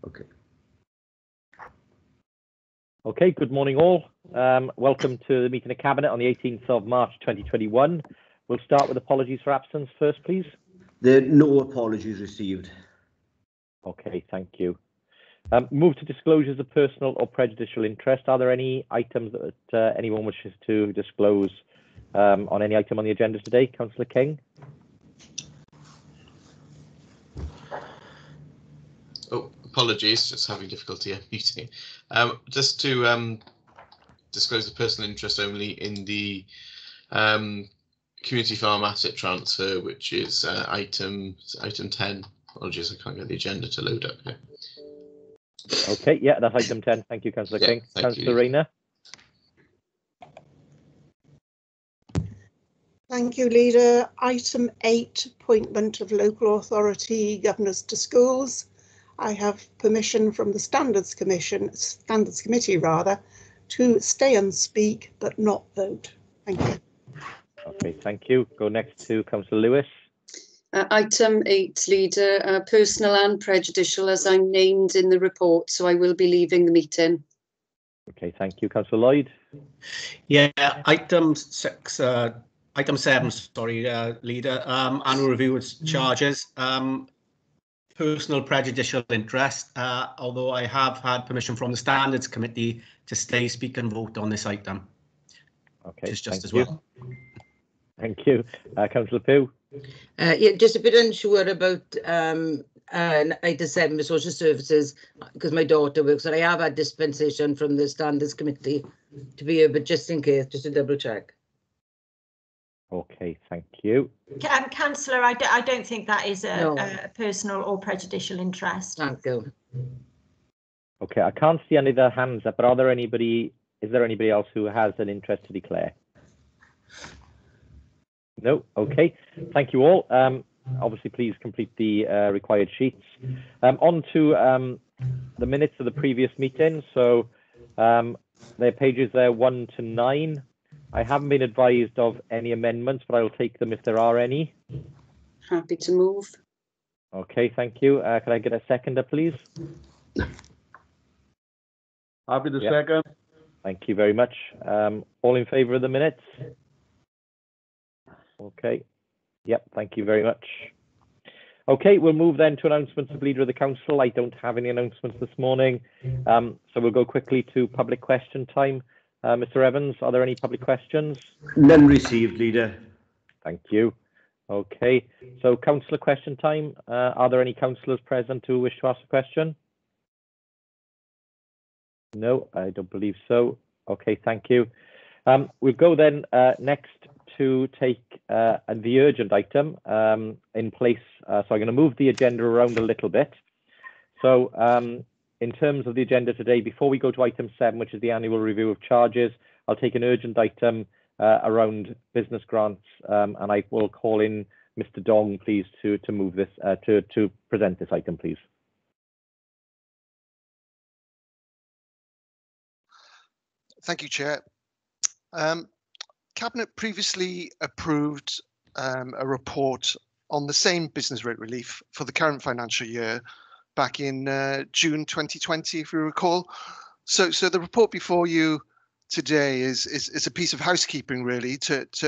Okay. Okay, good morning all. Welcome to the meeting of Cabinet on the 18th of March 2021. We'll start with apologies for absence first, please. There are no apologies received. Okay, thank you. Move to disclosures of personal or prejudicial interest. Are there any items that anyone wishes to disclose on any item on the agenda today? Councillor King. Oh, apologies, just having difficulty unmuting. Just to disclose the personal interest only in the community farm asset transfer, which is item 10. Apologies, I can't get the agenda to load up here. Okay, yeah, that's item 10. Thank you, Councillor King. Councillor Rayner. Thank you, Leader. Item 8, appointment of local authority governors to schools. I have permission from the Standards Committee rather, to stay and speak but not vote. Thank you. Okay, thank you. Go next to Councillor Lewis. Item 8, Leader, personal and prejudicial as I'm named in the report, so I will be leaving the meeting. Okay, thank you. Councillor Lloyd. Yeah, item 7, sorry, Leader, annual review of charges. Personal prejudicial interest, although I have had permission from the Standards Committee to stay, speak and vote on this item. Okay, just as well. Thank you. Councillor Pugh. Yeah, just a bit unsure about item 7 for social services because my daughter works, and I have had dispensation from the Standards Committee to be able, just in case, just to double check. Okay, thank you. Councillor, I don't think that is a personal or prejudicial interest. Thank you. Okay, I can't see any other hands up, but is there anybody else who has an interest to declare? No, okay. Thank you all. Obviously, please complete the required sheets. On to the minutes of the previous meeting. So there are pages there 1 to 9. I haven't been advised of any amendments, but I will take them if there are any. Happy to move. Okay, thank you. Can I get a seconder, please? Happy to second. Thank you very much. All in favour of the minutes? Okay. Yep, thank you very much. Okay, we'll move then to announcements of Leader of the Council. I don't have any announcements this morning, so we'll go quickly to public question time. Mr. Evans, are there any public questions? None received, Leader. Thank you. Okay, so councillor question time. Are there any councillors present who wish to ask a question? No, I don't believe so. Okay, thank you. We'll go then next to take the urgent item in place. So I'm going to move the agenda around a little bit. So in terms of the agenda today, before we go to item 7, which is the annual review of charges, I'll take an urgent item around business grants, and I will call in Mr. Dong, please, to move this, to present this item, please. Thank you, Chair. Cabinet previously approved a report on the same business rate relief for the current financial year back in June 2020, if you recall. So the report before you today is a piece of housekeeping, really,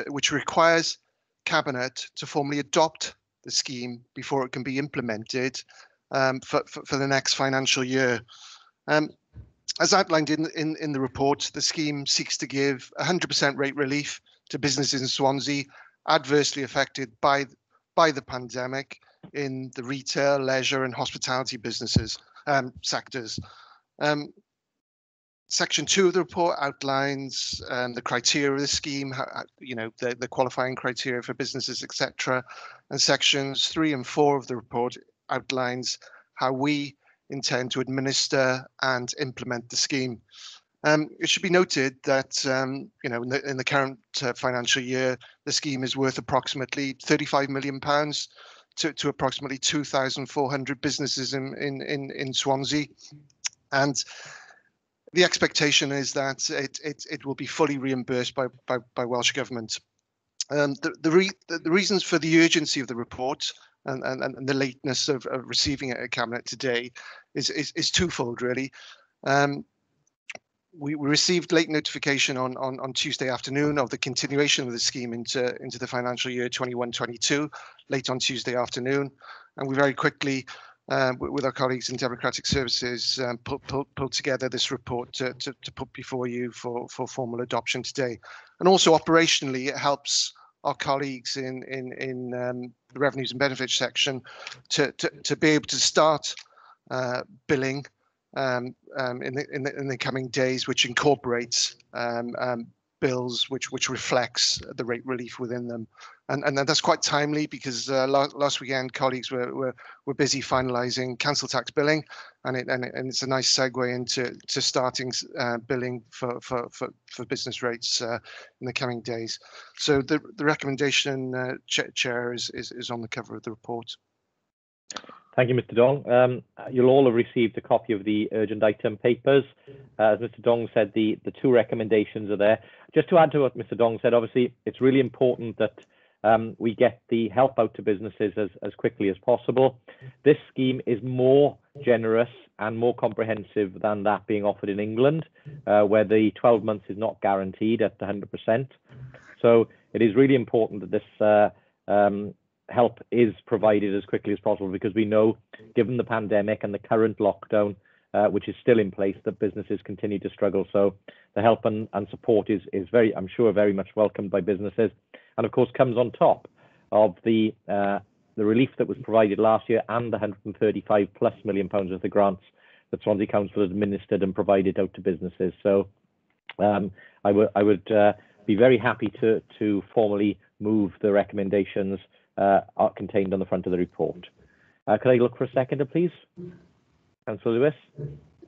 which requires Cabinet to formally adopt the scheme before it can be implemented for the next financial year. As outlined in the report, the scheme seeks to give 100% rate relief to businesses in Swansea adversely affected by the pandemic in the retail, leisure and hospitality businesses sectors. Section 2 of the report outlines the criteria of the scheme, the qualifying criteria for businesses, etc. And sections 3 and 4 of the report outlines how we intend to administer and implement the scheme. It should be noted that in the current financial year, the scheme is worth approximately £35 million to approximately 2,400 businesses in Swansea, and the expectation is that it will be fully reimbursed by Welsh Government. The reasons for the urgency of the report and the lateness of receiving it at Cabinet today is twofold, really. We received late notification on Tuesday afternoon of the continuation of the scheme into the financial year 21-22, late on Tuesday afternoon, and we very quickly, with our colleagues in Democratic Services, pulled together this report to put before you for formal adoption today. And also operationally, it helps our colleagues in the revenues and benefits section to be able to start billing in the coming days, which incorporates bills which reflects the rate relief within them, and that's quite timely because last weekend colleagues were busy finalising council tax billing, and it's a nice segue into starting billing for business rates in the coming days. So the recommendation, Chair, is on the cover of the report. Thank you, Mr. Dong. You'll all have received a copy of the urgent item papers. As Mr. Dong said, the two recommendations are there. Just to add to what Mr. Dong said, obviously, it's really important that we get the help out to businesses as quickly as possible. This scheme is more generous and more comprehensive than that being offered in England, where the 12 months is not guaranteed at 100%. So it is really important that this help is provided as quickly as possible, because we know, given the pandemic and the current lockdown, which is still in place, that businesses continue to struggle. So the help and support is very, I'm sure, very much welcomed by businesses, and of course comes on top of the relief that was provided last year and the £135+ million of the grants that Swansea Council has administered and provided out to businesses. So I would be very happy to formally move the recommendations are contained on the front of the report. Could I look for a seconder, please? Councillor Lewis.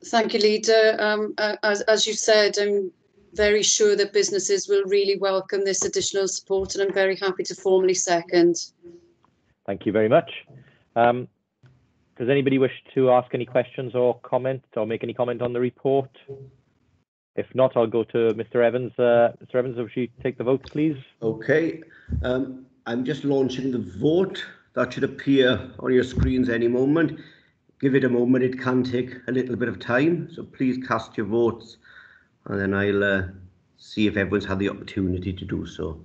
Thank you, Leader. As you said, I'm very sure that businesses will really welcome this additional support, and I'm very happy to formally second. Thank you very much. Does anybody wish to ask any questions or comment or make any comment on the report? If not, I'll go to Mr. Evans. Mr. Evans, would you take the vote, please? Okay. I'm just launching the vote. That should appear on your screens any moment. Give it a moment. It can take a little bit of time, so please cast your votes, and then I'll see if everyone's had the opportunity to do so.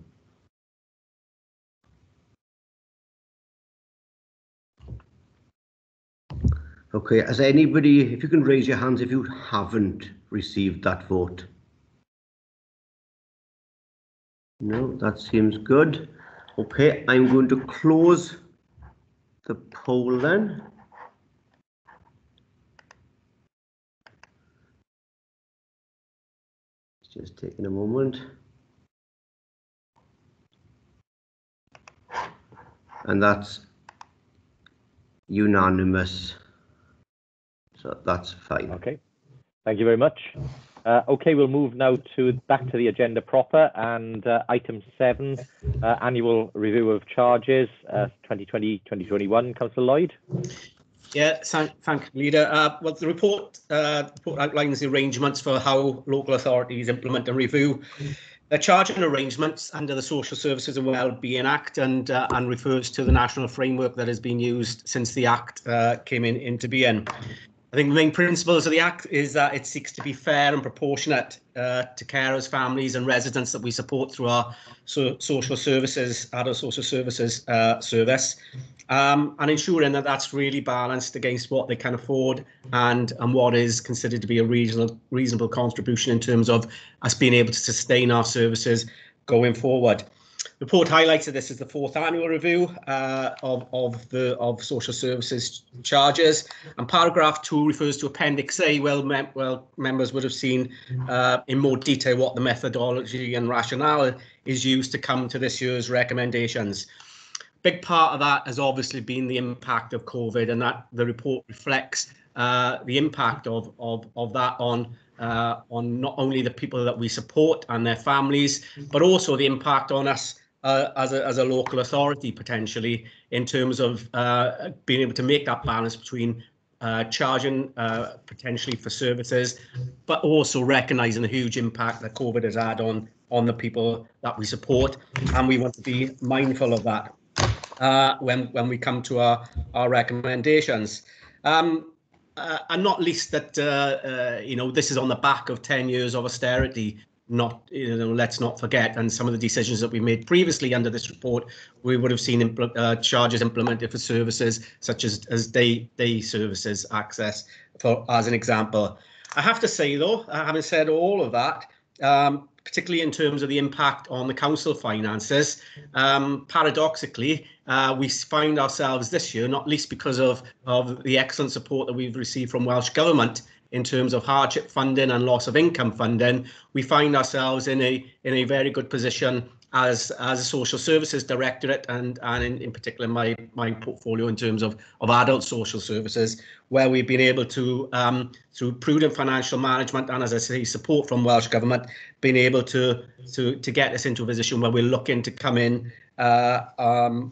Okay, has anybody, if you can raise your hands if you haven't received that vote. No, that seems good. Okay, I'm going to close the poll then. It's just taking a moment. And that's unanimous. So that's fine. Okay, thank you very much. Okay, we'll move now back to the agenda proper, and item 7, annual review of charges, 2020-2021. Councillor Lloyd. Yeah, thank you, Leader. Well, the report outlines the arrangements for how local authorities implement and review their charging arrangements under the Social Services and Wellbeing Act, and refers to the national framework that has been used since the Act came into being. I think the main principles of the Act is that it seeks to be fair and proportionate to carers, families and residents that we support through our social services, adult social services service, and ensuring that that's really balanced against what they can afford and what is considered to be a reasonable contribution in terms of us being able to sustain our services going forward. The report highlights that this is the 4th annual review of social services charges, and paragraph 2 refers to Appendix A. Well, members would have seen in more detail what the methodology and rationale is used to come to this year's recommendations. Big part of that has obviously been the impact of COVID, and that the report reflects the impact of that on not only the people that we support and their families, but also the impact on us as a local authority, potentially, in terms of being able to make that balance between charging potentially for services, but also recognising the huge impact that COVID has had on the people that we support, and we want to be mindful of that. when we come to our recommendations. And not least that, this is on the back of 10 years of austerity. Let's not forget, and some of the decisions that we made previously under this report, we would have seen charges implemented for services such as day services access, as an example. I have to say, though, having said all of that, particularly in terms of the impact on the council finances, paradoxically, we find ourselves this year, not least because of the excellent support that we've received from Welsh Government in terms of hardship funding and loss of income funding, we find ourselves in a very good position as a social services directorate, and in particular my portfolio in terms of adult social services, where we've been able to, through prudent financial management and, as I say, support from Welsh Government, been able to get us into a position where we're looking to come in under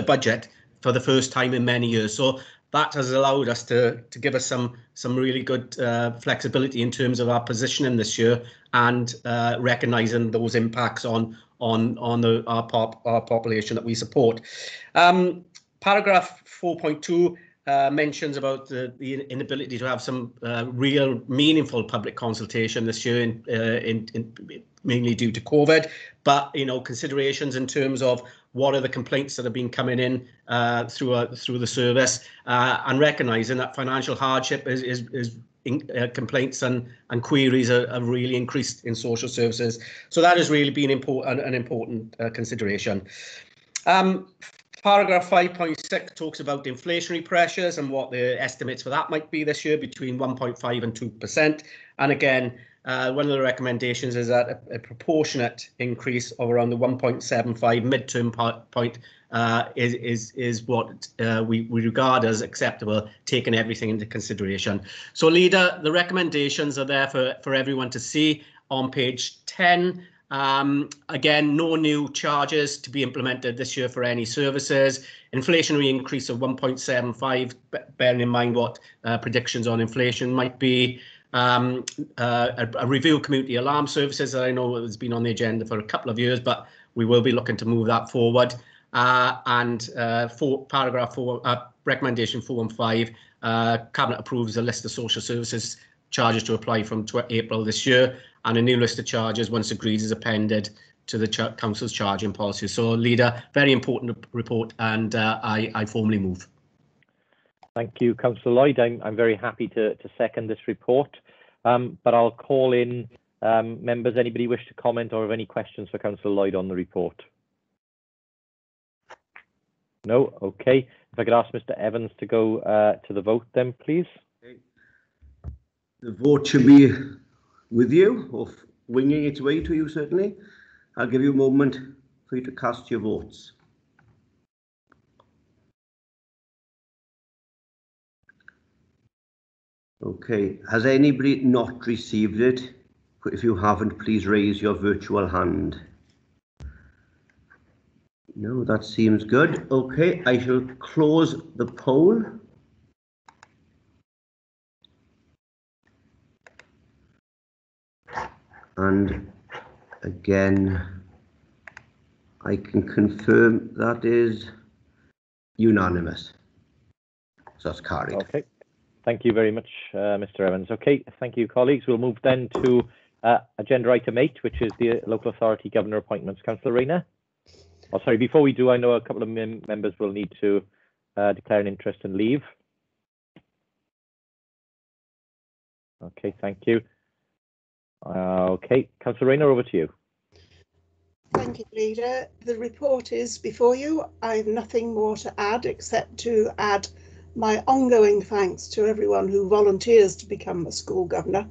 budget for the first time in many years. So that has allowed us to give us some really good flexibility in terms of our positioning this year, and recognising those impacts on our population that we support. Paragraph 4.2 mentions about the inability to have some real meaningful public consultation this year, mainly due to COVID, but considerations in terms of what are the complaints that have been coming in through the service, and recognising that financial hardship complaints and queries have really increased in social services. So that has really been an important consideration. Paragraph 5.6 talks about inflationary pressures and what the estimates for that might be this year, between 1.5 and 2%. And again, one of the recommendations is that a proportionate increase of around the 1.75 midterm point is what we regard as acceptable, taking everything into consideration. So, Leader, the recommendations are there for everyone to see on page 10. Again, no new charges to be implemented this year for any services. Inflationary increase of 1.75, bearing in mind what predictions on inflation might be. A review of community alarm services that I know has been on the agenda for a couple of years, but we will be looking to move that forward. Paragraph 4, recommendation 4 and 5, Cabinet approves a list of social services charges to apply from April this year, and a new list of charges, once agreed, is appended to the Council's charging policy. So, Leader, very important report, and I formally move. Thank you, Councillor Lloyd. I'm very happy to second this report, but I'll call in members. Anybody wish to comment or have any questions for Councillor Lloyd on the report? No? Okay. If I could ask Mr. Evans to go to the vote then, please. The vote should be with you, or winging its way to you, certainly. I'll give you a moment for you to cast your votes. Okay, has anybody not received it? If you haven't, please raise your virtual hand. No, that seems good. Okay, I shall close the poll. And again, I can confirm that is unanimous. So that's carried. Okay. Thank you very much, Mr. Evans. Okay, thank you, colleagues. We'll move then to agenda item 8, which is the local authority governor appointments. Councillor Rayner? Oh, sorry, before we do, I know a couple of members will need to declare an interest and leave. Okay, thank you. Okay, Councillor Rayner, over to you. Thank you, Leader. The report is before you. I have nothing more to add except to add my ongoing thanks to everyone who volunteers to become a school governor,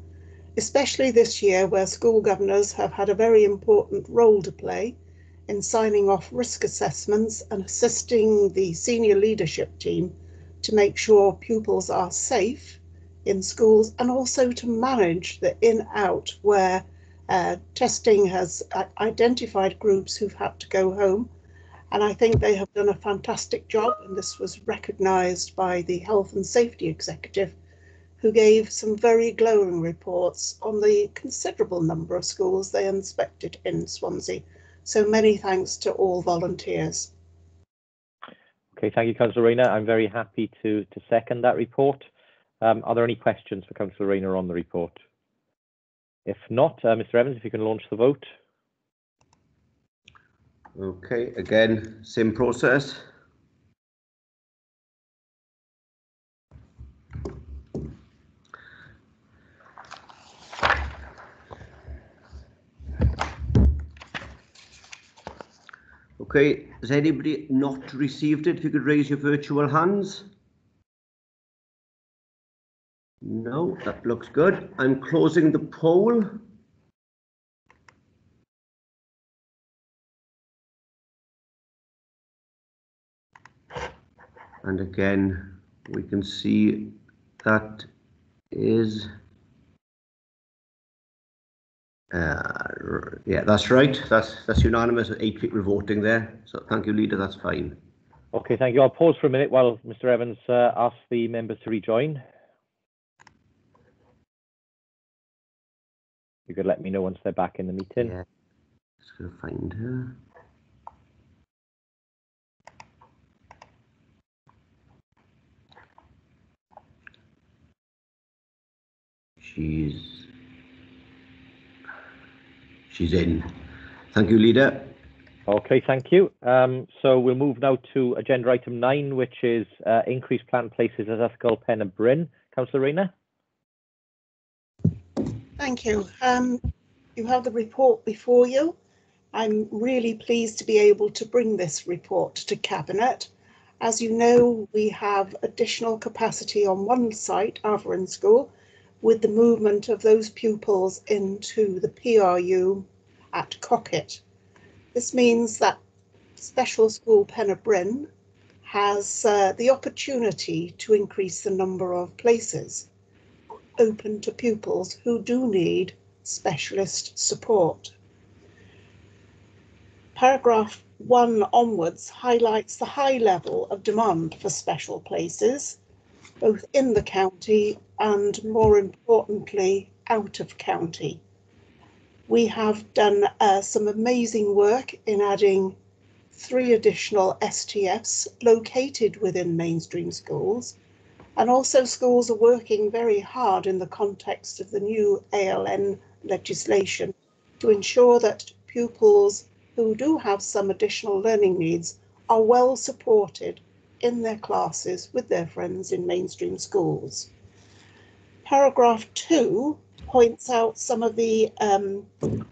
especially this year where school governors have had a very important role to play in signing off risk assessments and assisting the senior leadership team to make sure pupils are safe in schools, and also to manage the in-out where testing has identified groups who've had to go home. And I think they have done a fantastic job, and this was recognised by the Health and Safety Executive, who gave some very glowing reports on the considerable number of schools they inspected in Swansea. So many thanks to all volunteers. Okay, thank you, Councillor Rayner. I'm very happy to second that report. Are there any questions for Councillor Rayner on the report? If not, Mr. Evans, if you can launch the vote. Okay, again, same process. Okay, has anybody not received it? If you could raise your virtual hands. No, that looks good. I'm closing the poll. And again, we can see that is, yeah, that's right. That's unanimous, 8 people voting there. So thank you, Leader, that's fine. Okay, thank you. I'll pause for a minute while Mr. Evans asks the members to rejoin. You could let me know once they're back in the meeting. Yeah, just gonna find her. She's in. Thank you, Leader. Okay, thank you. So we'll move now to agenda item 9, which is increased planned places at Ysgol Pen y Bryn. Councillor Rayner. Thank you. You have the report before you. I'm really pleased to be able to bring this report to Cabinet. As you know, we have additional capacity on one site, Avon School, with the movement of those pupils into the PRU at Cocket. This means that Special School Pen y Bryn has the opportunity to increase the number of places open to pupils who do need specialist support. Paragraph 1 onwards highlights the high level of demand for special places, both in the county and, more importantly, out of county. We have done some amazing work in adding 3 additional STFs located within mainstream schools, and also schools are working very hard in the context of the new ALN legislation to ensure that pupils who do have some additional learning needs are well supported in their classes with their friends in mainstream schools. Paragraph 2 points out some of the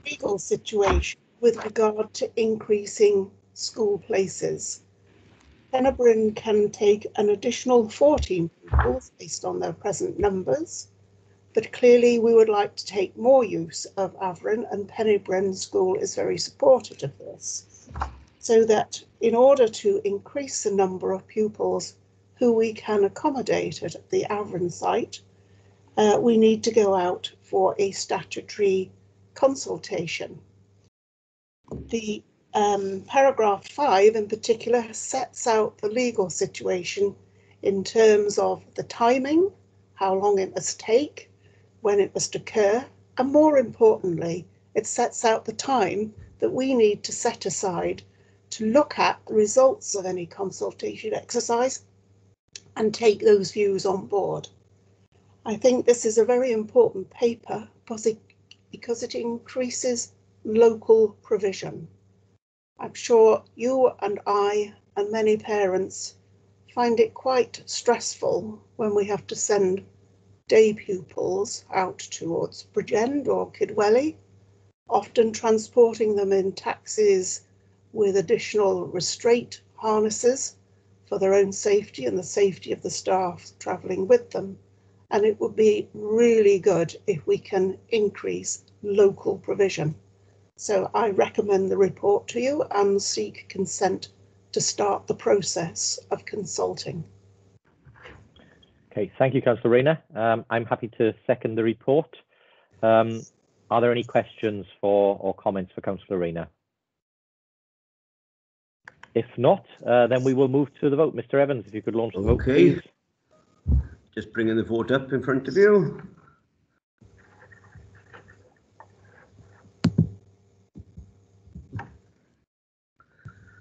legal situation with regard to increasing school places. Pen y Bryn can take an additional 14 pupils based on their present numbers, but clearly we would like to take more use of Avon, and Pen y Bryn School is very supportive of this, so that in order to increase the number of pupils who we can accommodate at the Avon site, we need to go out for a statutory consultation. The paragraph 5 in particular sets out the legal situation in terms of the timing, how long it must take, when it must occur, and more importantly, it sets out the time that we need to set aside to look at the results of any consultation exercise and take those views on board. I think this is a very important paper because it increases local provision. I'm sure you and I and many parents find it quite stressful when we have to send day pupils out towards Bridgend or Kidwelly, often transporting them in taxis with additional restraint harnesses for their own safety and the safety of the staff travelling with them. And it would be really good if we can increase local provision. So I recommend the report to you and seek consent to start the process of consulting. Okay, thank you, Councillor Rayner. I'm happy to second the report. Are there any questions or comments for Councillor Rayner? If not, then we will move to the vote. Mr. Evans, if you could launch the vote, please. Just bringing the vote up in front of you.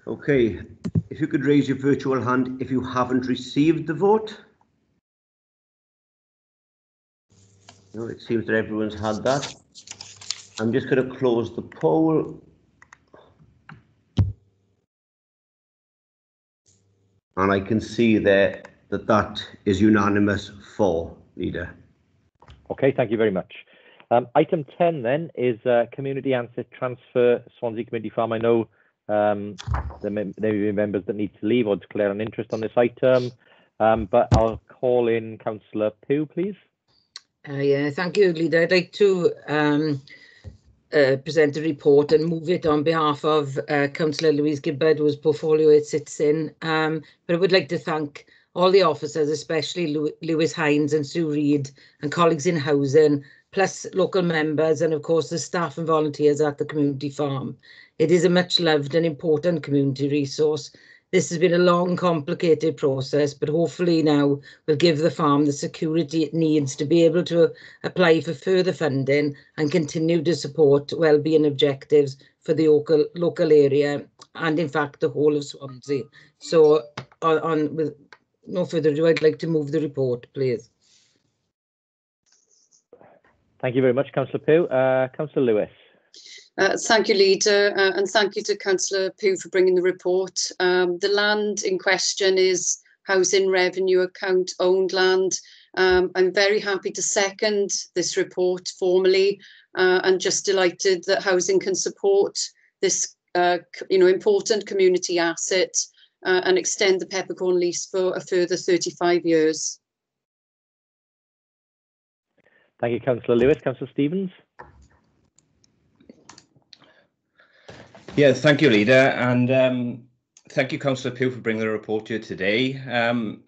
Okay, if you could raise your virtual hand if you haven't received the vote. No, it seems that everyone's had that. I'm just going to close the poll. And I can see there that that is unanimous for, Leader. Okay, thank you very much. Item 10 then is community asset transfer, Swansea Community Farm. I know there may be members that need to leave or declare an interest on this item, but I'll call in Councillor Pugh, please. Yeah, thank you, Leader. I'd like to present a report and move it on behalf of Councillor Louise Gibbard, whose portfolio it sits in. But I would like to thank all the officers, especially Lewis Hines and Sue Reid and colleagues in housing, plus local members and of course the staff and volunteers at the community farm. It is a much loved and important community resource. This has been a long, complicated process, but hopefully now will give the farm the security it needs to be able to apply for further funding and continue to support wellbeing objectives for the local area and in fact the whole of Swansea. So with no further ado, I'd like to move the report, please. Thank you very much, Councillor Pugh. Councillor Lewis. Thank you, Leader, and thank you to Councillor Pugh for bringing the report. The land in question is Housing Revenue Account owned land. I'm very happy to second this report formally and just delighted that housing can support this important community asset and extend the peppercorn lease for a further 35 years. Thank you, Councillor Lewis. Councillor Stevens. Yeah, thank you, Leader, and thank you, Councillor Pugh, for bringing the report here today.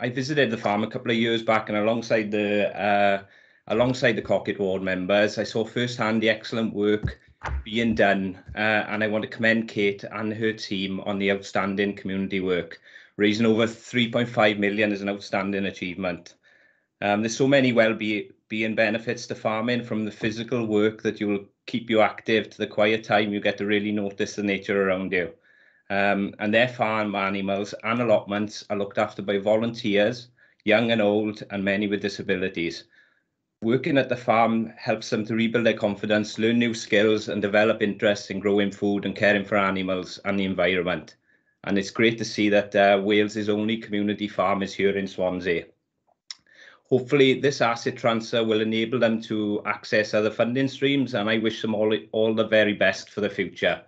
I visited the farm a couple of years back, and alongside the Cockett Ward members, I saw firsthand the excellent work being done, and I want to commend Kate and her team on the outstanding community work. Raising over 3.5 million is an outstanding achievement. There's so many well-being benefits to farming, from the physical work that will keep you active to the quiet time you get to really notice the nature around you. And their farm animals and allotments are looked after by volunteers, young and old, and many with disabilities. Working at the farm helps them to rebuild their confidence, learn new skills, and develop interest in growing food and caring for animals and the environment. And it's great to see that Wales's only community farm is here in Swansea. Hopefully, this asset transfer will enable them to access other funding streams, and I wish them all the very best for the future.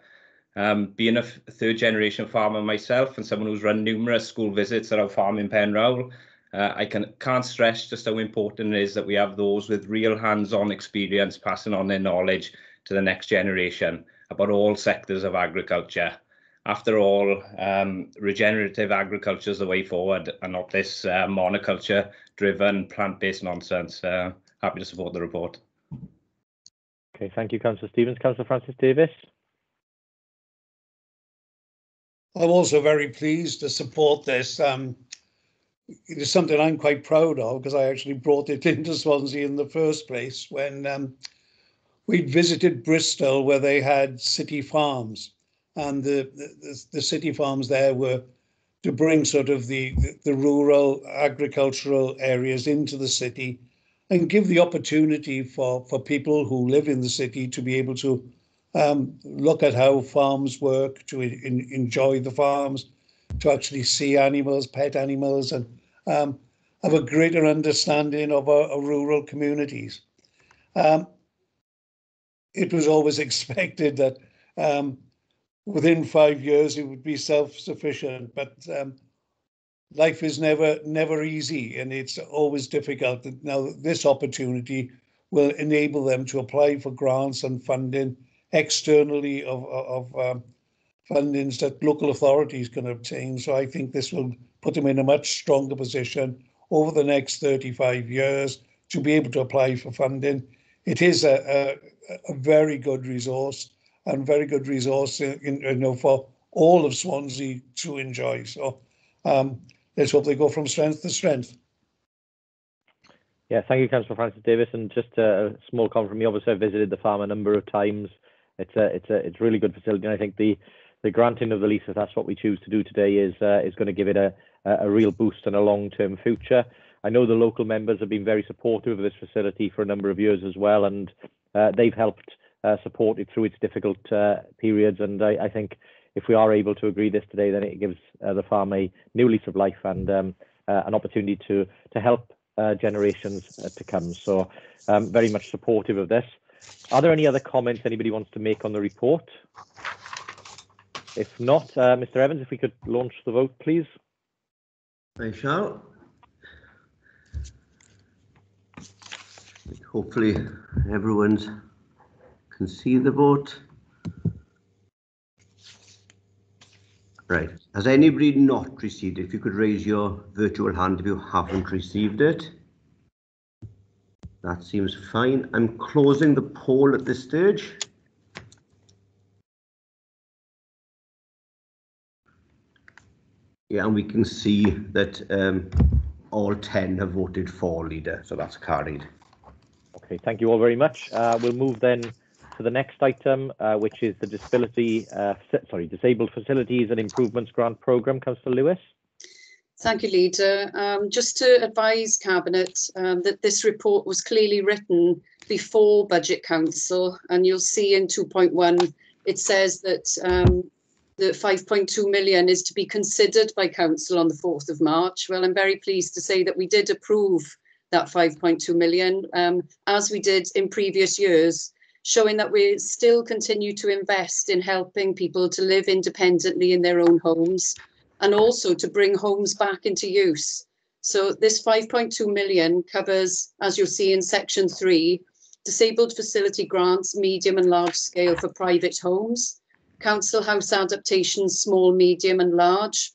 Being a third-generation farmer myself and someone who's run numerous school visits at our farm in Penrowell, I can't stress just how important it is that we have those with real hands-on experience passing on their knowledge to the next generation about all sectors of agriculture. After all, regenerative agriculture is the way forward and not this monoculture-driven, plant-based nonsense. Happy to support the report. Okay, thank you, Councillor Stevens. Councillor Francis Davis. I'm also very pleased to support this. It is something I'm quite proud of because I actually brought it into Swansea in the first place when we'd visited Bristol, where they had city farms. And the city farms there were to bring sort of the rural agricultural areas into the city and give the opportunity for people who live in the city to be able to look at how farms work, to enjoy the farms, to actually see animals, pet animals, and have a greater understanding of our rural communities. It was always expected that within 5 years, it would be self-sufficient, but life is never easy, and it's always difficult. Now, this opportunity will enable them to apply for grants and funding externally of fundings that local authorities can obtain. So I think this will put them in a much stronger position over the next 35 years to be able to apply for funding. It is a very good resource, and very good resource for all of Swansea to enjoy. So let's hope they go from strength to strength. Yeah, thank you, Councillor Francis Davis. And just a small comment from me. Obviously, I've visited the farm a number of times. It's a really good facility, and I think the the granting of the lease, if that's what we choose to do today, is going to give it a real boost and a long-term future. I know the local members have been very supportive of this facility for a number of years as well, and they've helped support it through its difficult periods. And I think if we are able to agree this today, then it gives the farm a new lease of life and an opportunity to help generations to come. So very much supportive of this. Are there any other comments anybody wants to make on the report? If not, Mr. Evans, if we could launch the vote, please. I shall. Hopefully everyone can see the vote. Right, has anybody not received it? If you could raise your virtual hand if you haven't received it. That seems fine. I'm closing the poll at this stage. Yeah, and we can see that all 10 have voted for, Leader, so that's carried. Okay, thank you all very much. We'll move then to the next item, which is the Disabled Facilities and Improvements Grant Programme. Councillor Lewis. Thank you, Leader. Just to advise Cabinet that this report was clearly written before Budget Council, and you'll see in 2.1 it says that the 5.2 million is to be considered by Council on the 4th of March. Well, I'm very pleased to say that we did approve that 5.2 million, as we did in previous years, showing that we still continue to invest in helping people to live independently in their own homes and also to bring homes back into use. So this 5.2 million covers, as you'll see in section 3, disabled facility grants, medium and large scale for private homes, council house adaptations, small, medium and large,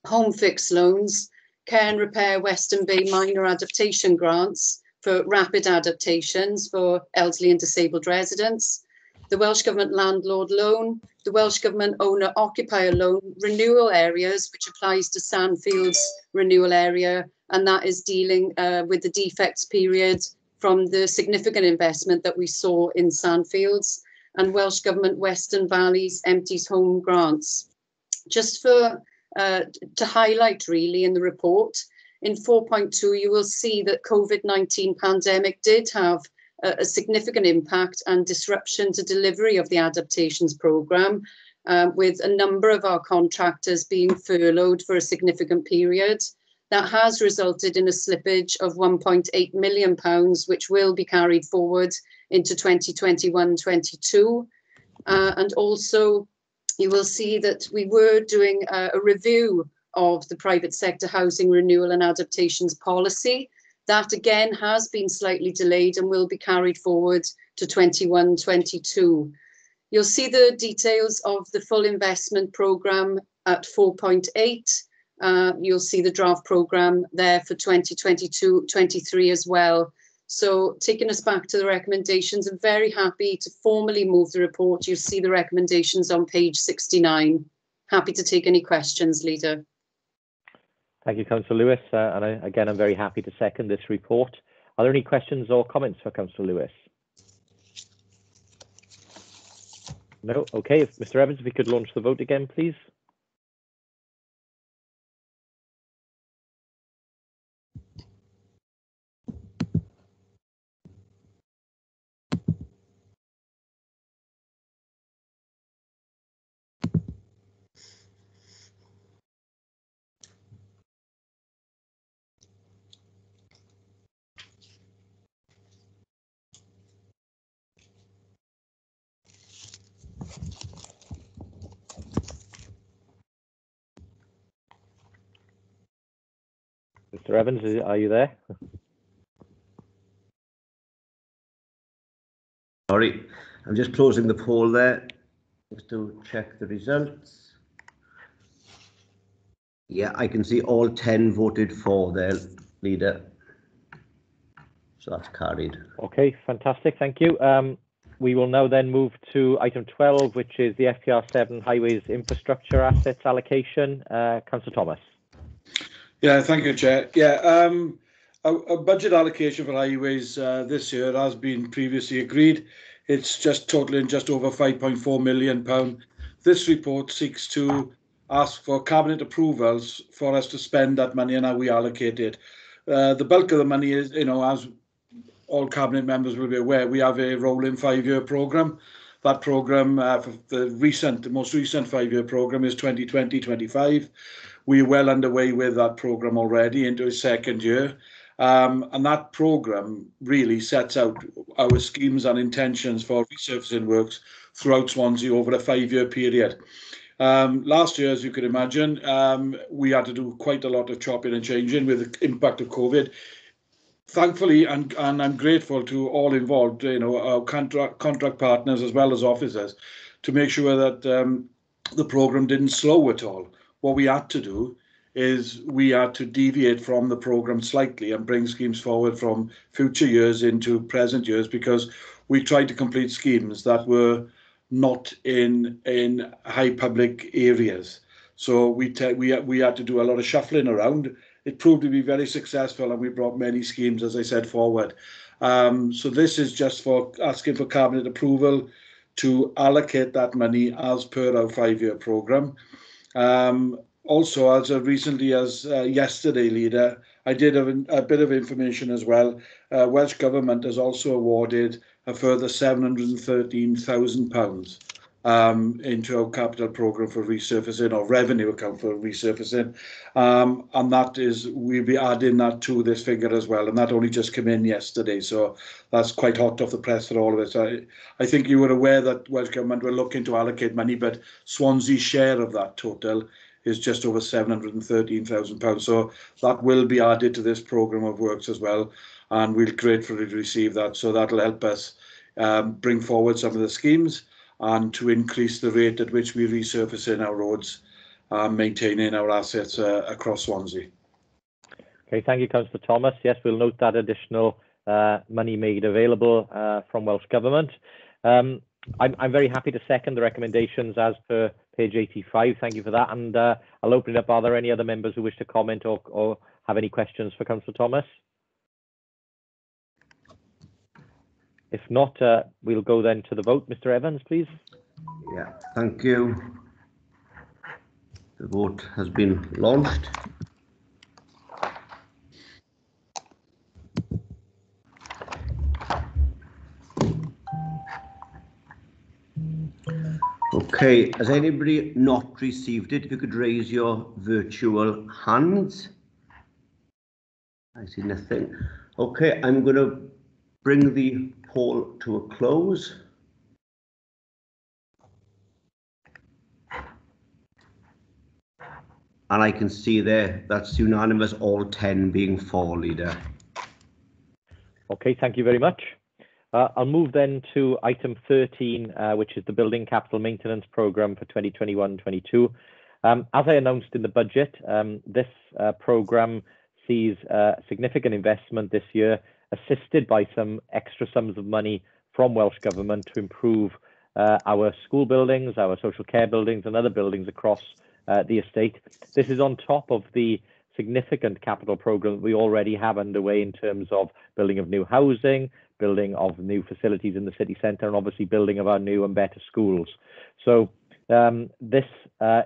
home fix loans, care and repair Western Bay minor adaptation grants for rapid adaptations for elderly and disabled residents, the Welsh Government landlord loan, the Welsh Government owner occupier loan, renewal areas, which applies to Sandfield's renewal area, and that is dealing with the defects period from the significant investment that we saw in Sandfields, and Welsh Government Western Valleys empties home grants. Just for to highlight really in the report, in 4.2 you will see that COVID-19 pandemic did have a significant impact and disruption to delivery of the adaptations programme, with a number of our contractors being furloughed for a significant period. That has resulted in a slippage of £1.8 million, which will be carried forward into 2021-22. And also, you will see that we were doing a review of the private sector housing renewal and adaptations policy. That again has been slightly delayed and will be carried forward to 21-22. You'll see the details of the full investment programme at 4.8. You'll see the draft programme there for 2022-23 as well. So taking us back to the recommendations, I'm very happy to formally move the report. You'll see the recommendations on page 69. Happy to take any questions, Leader. Thank you, Councillor Lewis. And again, I'm very happy to second this report. Are there any questions or comments for Councillor Lewis? No? Okay, if Mr. Evans, if we could launch the vote again, please. Mr. Evans, are you there? Sorry, I'm just closing the poll there, just to check the results. Yeah, I can see all 10 voted for there, Leader. So that's carried. Okay, fantastic, thank you. We will now then move to item 12, which is the FPR7 Highways Infrastructure Assets Allocation. Councillor Thomas. Yeah, thank you, Chair. Yeah, a budget allocation for highways this year has been previously agreed. It's just totaling just over £5.4 million this report seeks to ask for cabinet approvals for us to spend that money and how we allocate it. The bulk of the money is, as all cabinet members will be aware, we have a rolling 5-year programme. That programme, for the most recent 5-year programme is 2020-25. We're well underway with that programme already into its 2nd year. And that programme really sets out our schemes and intentions for resurfacing works throughout Swansea over a 5-year period. Last year, as you can imagine, we had to do quite a lot of chopping and changing with the impact of COVID. Thankfully, and I'm grateful to all involved, our contract partners as well as officers, to make sure that the programme didn't slow at all. What we had to do is we had to deviate from the programme slightly and bring schemes forward from future years into present years, because we tried to complete schemes that were not in high public areas. So we had to do a lot of shuffling around. It proved to be very successful, and we brought many schemes, as I said, forward. So this is just for asking for cabinet approval to allocate that money as per our 5-year programme. Also, as recently as yesterday, Leader, I did have a bit of information as well. Welsh Government has also awarded a further £713,000 into our capital programme for resurfacing, or revenue account for resurfacing. And that is, we'll be adding that to this figure as well. And that only just came in yesterday. So that's quite hot off the press for all of us. I think you were aware that Welsh Government were looking to allocate money, but Swansea's share of that total is just over £713,000. So that will be added to this programme of works as well. And we'll gratefully receive that. So that'll help us bring forward some of the schemes and to increase the rate at which we resurfacing our roads, maintaining our assets across Swansea. Okay, thank you, Councillor Thomas. Yes, we'll note that additional money made available from Welsh Government. I'm very happy to second the recommendations as per page 85. Thank you for that. And I'll open it up. Are there any other members who wish to comment or have any questions for Councillor Thomas? If not, we'll go then to the vote. Mr. Evans, please. Yeah, thank you. The vote has been launched. Okay, has anybody not received it? If you could raise your virtual hands. I see nothing. Okay, I'm going to bring the poll to a close. And I can see there that's unanimous, all 10 being for, Leader. Okay, thank you very much. I'll move then to item 13, which is the Building Capital Maintenance Programme for 2021-22. As I announced in the budget, this programme sees significant investment this year, assisted by some extra sums of money from Welsh Government to improve our school buildings, our social care buildings and other buildings across the estate. This is on top of the significant capital programme we already have underway in terms of building of new housing, building of new facilities in the city centre, and obviously building of our new and better schools. So this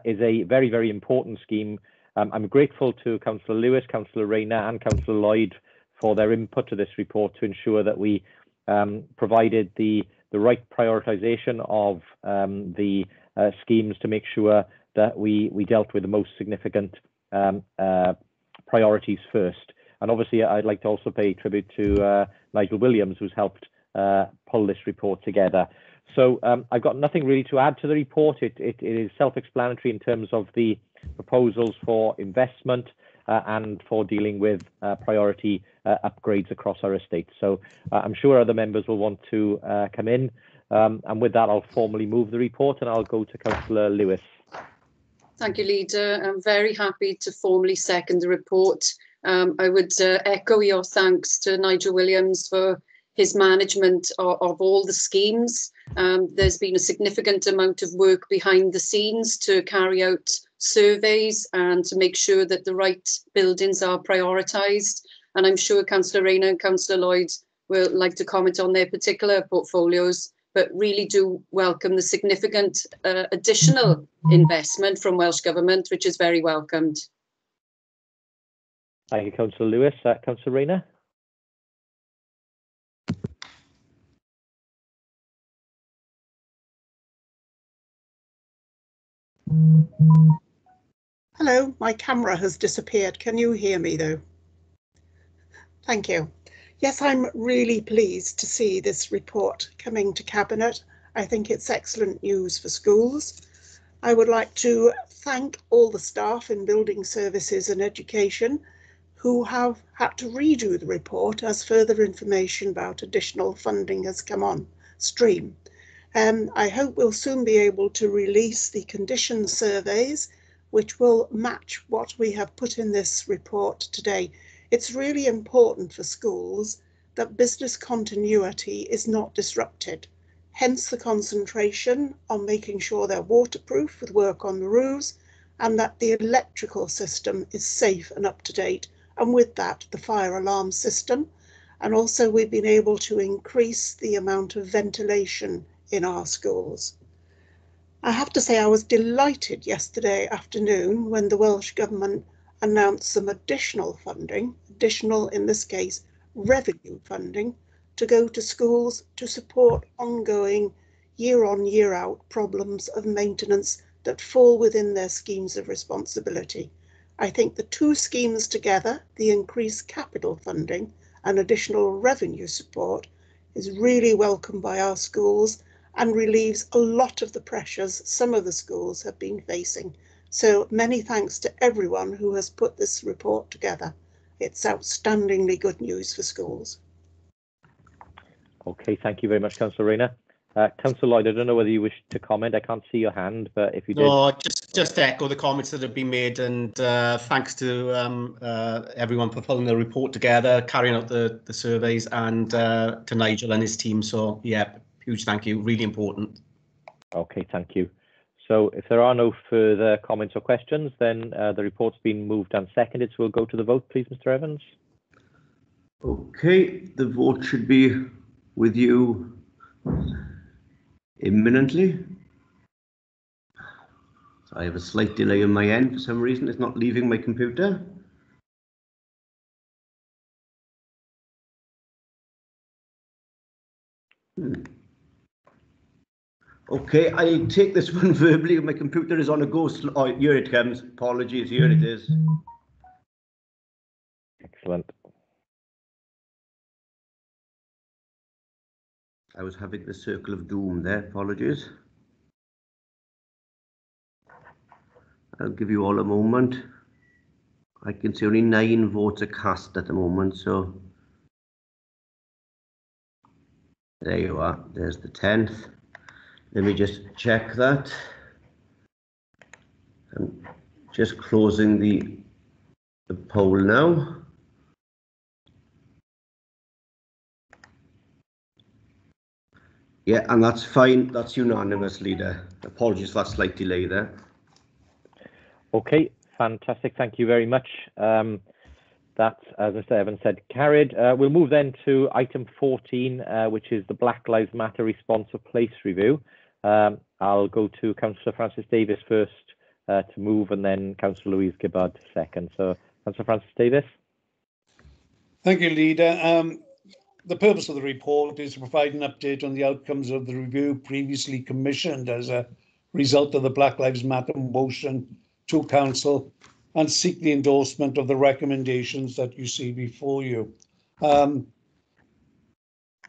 is a very, very important scheme. I'm grateful to Councillor Lewis, Councillor Rayner and Councillor Lloyd for their input to this report to ensure that we provided the right prioritisation of the schemes to make sure that we dealt with the most significant priorities first. And obviously, I'd like to also pay tribute to Nigel Williams, who's helped pull this report together. So I've got nothing really to add to the report. It is self-explanatory in terms of the proposals for investment and for dealing with priority upgrades across our estate. So I'm sure other members will want to come in. And with that, I'll formally move the report and I'll go to Councillor Lewis. Thank you, Leader. I'm very happy to formally second the report. I would echo your thanks to Nigel Williams for his management of all the schemes. There's been a significant amount of work behind the scenes to carry out surveys and to make sure that the right buildings are prioritised. And I'm sure Councillor Rayner and Councillor Lloyd will like to comment on their particular portfolios. but really do welcome the significant additional investment from Welsh Government, which is very welcomed. Thank you, Councillor Lewis. Councillor Rayner. Hello, my camera has disappeared. Can you hear me though? Thank you. Yes, I'm really pleased to see this report coming to Cabinet. I think it's excellent news for schools. I would like to thank all the staff in building services and education who have had to redo the report as further information about additional funding has come on stream. I hope we'll soon be able to release the condition surveys which will match what we have put in this report today. It's really important for schools that business continuity is not disrupted. Hence the concentration on making sure they're waterproof with work on the roofs and that the electrical system is safe and up to date. And with that, the fire alarm system. And also we've been able to increase the amount of ventilation in our schools. I have to say I was delighted yesterday afternoon when the Welsh Government announced some additional funding, additional in this case revenue funding, to go to schools to support ongoing year on year out problems of maintenance that fall within their schemes of responsibility. I think the two schemes together, the increased capital funding and additional revenue support, is really welcome by our schools and relieves a lot of the pressures some of the schools have been facing. So many thanks to everyone who has put this report together. It's outstandingly good news for schools. Okay, thank you very much, Councillor Rayner. Councillor Lloyd, I don't know whether you wish to comment. I can't see your hand, but if you did. No, just to echo the comments that have been made, and thanks to everyone for pulling the report together, carrying out the surveys, and to Nigel and his team. So yeah, huge thank you, really important. Okay, thank you. So if there are no further comments or questions, then the report's been moved and seconded. So we'll go to the vote, please, Mr. Evans. Okay, the vote should be with you imminently. So I have a slight delay on my end for some reason. It's not leaving my computer. Okay, I'll take this one verbally. My computer is on a go. Oh, here it comes. Apologies, here it is. Excellent. I was having the circle of doom there. Apologies. I'll give you all a moment. I can see only 9 votes are cast at the moment, so there you are. There's the 10th. Let me just check that. I'm just closing the poll now. Yeah, and that's fine. That's unanimous, Leader. Apologies for that slight delay there. Okay, fantastic. Thank you very much. That's, as Mr. Evans said, carried. We'll move then to item 14, which is the Black Lives Matter Response of Place Review. I'll go to Councillor Francis Davis first to move, and then Councillor Louise Gibbard second. So, Councillor Francis Davis. Thank you, Leader. The purpose of the report is to provide an update on the outcomes of the review previously commissioned as a result of the Black Lives Matter motion to Council, and seek the endorsement of the recommendations that you see before you.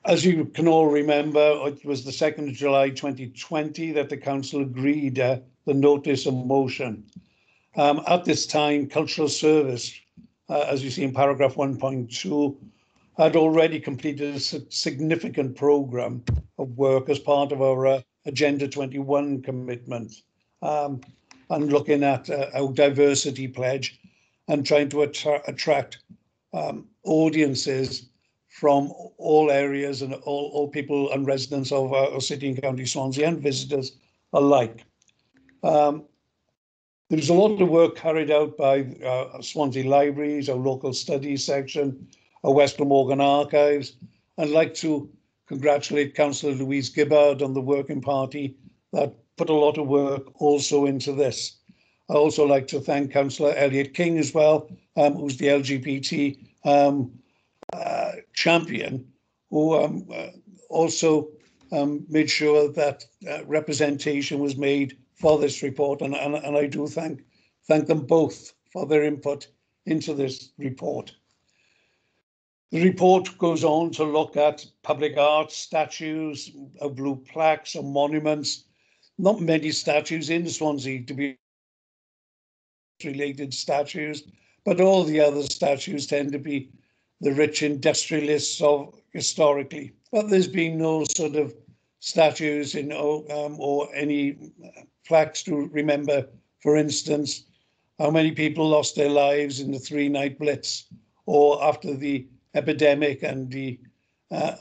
As you can all remember, it was the 2nd of July 2020 that the Council agreed the notice of motion. At this time, Cultural Service, as you see in paragraph 1.2, had already completed a significant programme of work as part of our Agenda 21 commitment, and looking at our diversity pledge and trying to attract audiences from all areas and all people and residents of our city and county Swansea, and visitors alike. There's a lot of work carried out by Swansea Libraries, our local studies section, our West Glamorgan Archives. I'd like to congratulate Councillor Louise Gibbard on the Working Party that put a lot of work also into this. I also like to thank Councillor Elliot King as well, who's the LGBT champion, who also made sure that representation was made for this report, and I do thank them both for their input into this report. The report goes on to look at public art, statues, blue plaques and monuments. Not many statues in Swansea to be related statues, but all the other statues tend to be the rich industrialists of historically. But there's been no sort of statues in or any plaques to remember, for instance, how many people lost their lives in the 3-night blitz, or after the epidemic and the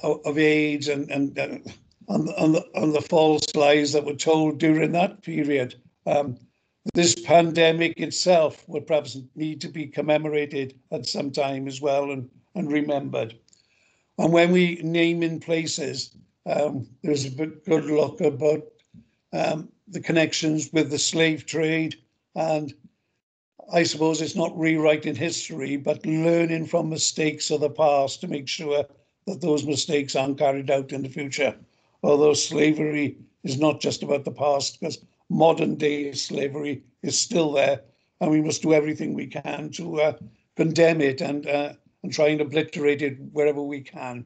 of AIDS and the false lies that were told during that period. This pandemic itself would perhaps need to be commemorated at some time as well and remembered. And when we name in places, there's a good look about the connections with the slave trade, and I suppose it's not rewriting history, but learning from mistakes of the past to make sure that those mistakes aren't carried out in the future. Although slavery is not just about the past, because modern day slavery is still there, and we must do everything we can to condemn it and try and obliterate it wherever we can.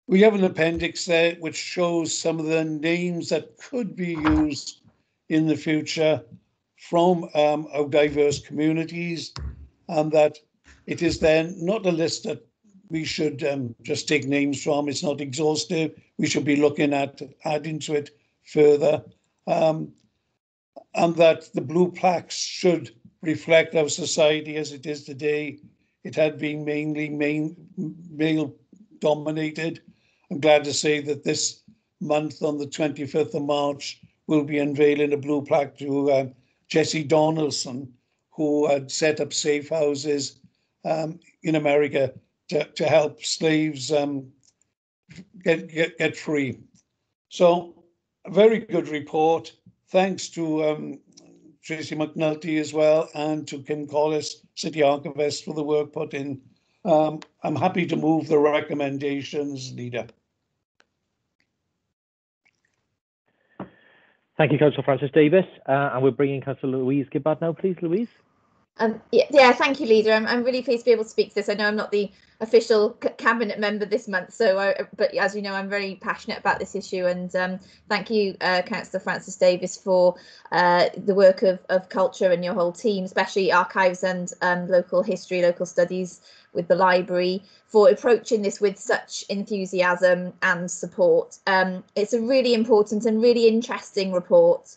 We have an appendix there which shows some of the names that could be used in the future from our diverse communities, and that it is then not a list that we should just take names from. It's not exhaustive. We should be looking at adding to it further, and that the blue plaques should reflect our society as it is today. It had been mainly male dominated. I'm glad to say that this month, on the 25th of March, we'll be unveiling a blue plaque to Jesse Donaldson, who had set up safe houses in America to help slaves get free. So a very good report. Thanks to Tracy McNulty as well, and to Kim Collis, City Archivist, for the work put in. I'm happy to move the recommendations, Leader. Thank you, Councillor Francis Davis. And we're bringing Councillor Louise Gibbard now, please, Louise. Yeah, thank you, Leader. I'm really pleased to be able to speak to this. I know I'm not the official cabinet member this month, so but as you know, I'm very passionate about this issue, and thank you, Councillor Francis Davis, for the work of culture and your whole team, especially archives and local history, local studies with the library, for approaching this with such enthusiasm and support. It's a really important and really interesting report,